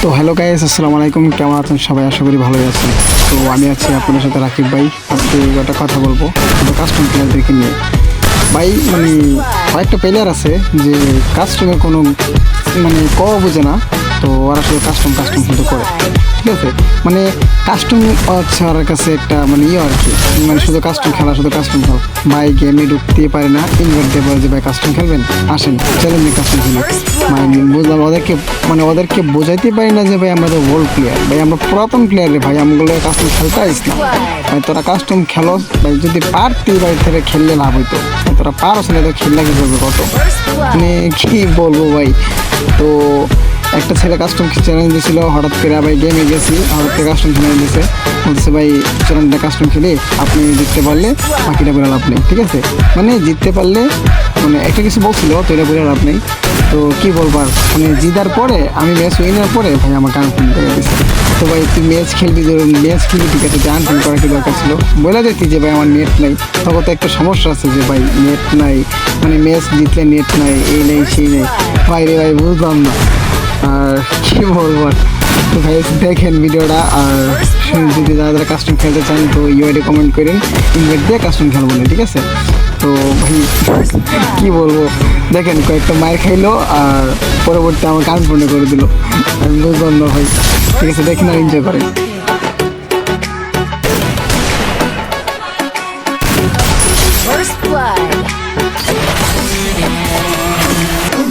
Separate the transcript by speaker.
Speaker 1: তো hello guys, আসসালামু আলাইকুম। কেমন আছেন সবাই? আশা করি ভালোই আছেন। তো আমি আছি আপনাদের সাথে রাকিব ভাই। আজকে একটা কথা বলবো কাস্টম প্লেয়ারদেরকে নিয়ে। ভাই মানে কয়েকটা প্লেয়ার আছে যে কাস্টমের কোনো মানে বোঝে না, তো ওরা শুধু কাস্টম কিন্তু করে, ঠিক আছে। মানে কাস্টম হচ্ছে ওর কাছে একটা মানে আর কি, মানে শুধু কাস্টম খেলা ভাই গেমে ঢুকতে পারে না, ইনভাইট দিয়ে বলে যে ভাই কাস্টম খেলবেন, আসেন চ্যালেঞ্জে কাস্টম খেলি। মানে বুঝলাম ওদেরকে বোঝাইতে পারি না যে ভাই আমরা তো ওল্ড প্লেয়ার, ভাই আমরা পুরাতন প্লেয়ার রে ভাই, আমগুলো কাস্টম খেলতে আইস না ভাই, তোরা কাস্টম খেলো ভাই, যদি পারতি বাড়ি থেকে খেললে লাভ হইতো, তোরা পারস না তো খেললে কি করবে কত, মানে কি বলবো ভাই। তো একটা ছেলে কাস্টম চ্যালেঞ্জ দিয়েছিল, হঠাৎ করে ভাই গেমে গেছি, হঠাৎ করে কাস্টম চ্যালেঞ্জ দিয়েছে, বলতেছে ভাই চ্যালেঞ্জটা কাস্টম খেলে আপনি জিততে পারলে বাকিটা বলে লাভ নেই, ঠিক আছে। মানে জিততে পারলে মানে একটা কিছু বলছিল, তো এটা বলে লাভ নেই। তো কী বলবার, মানে জিতার পরে আমি ম্যাচ উইনার পরে ভাই আমাকে আনফিল করে দিয়েছে। তো ভাই তুই ম্যাচ খেলবি, ধরুন ম্যাচ খেলবি ঠিক আছে, আনফিল করা কি দরকার ছিল? বলে দিতি যে ভাই আমার নেট নাই, তখন তো একটা সমস্যা আছে যে ভাই নেট নাই, মানে ম্যাচ জিতলে নেট নাই, এই নেই সেই নেই, ভাই রে ভাই বুঝলাম না আর কি বলবো। তো ভাই দেখেন ভিডিওটা, আর যদি যারা কাস্টম খেলতে চান তো ইউআইডি কমেন্ট করেন, ইনভাইট দিয়ে কাস্টম খেলবো না, ঠিক আছে। তো ভাই কি বলবো, দেখেন কয়েকটা মায়ের খাইলো আর পরবর্তী আমাকে আনফোনে করে দিল, আমি বুঝলাম না ভাই। ঠিক আছে, দেখেন আর এনজয় করেন।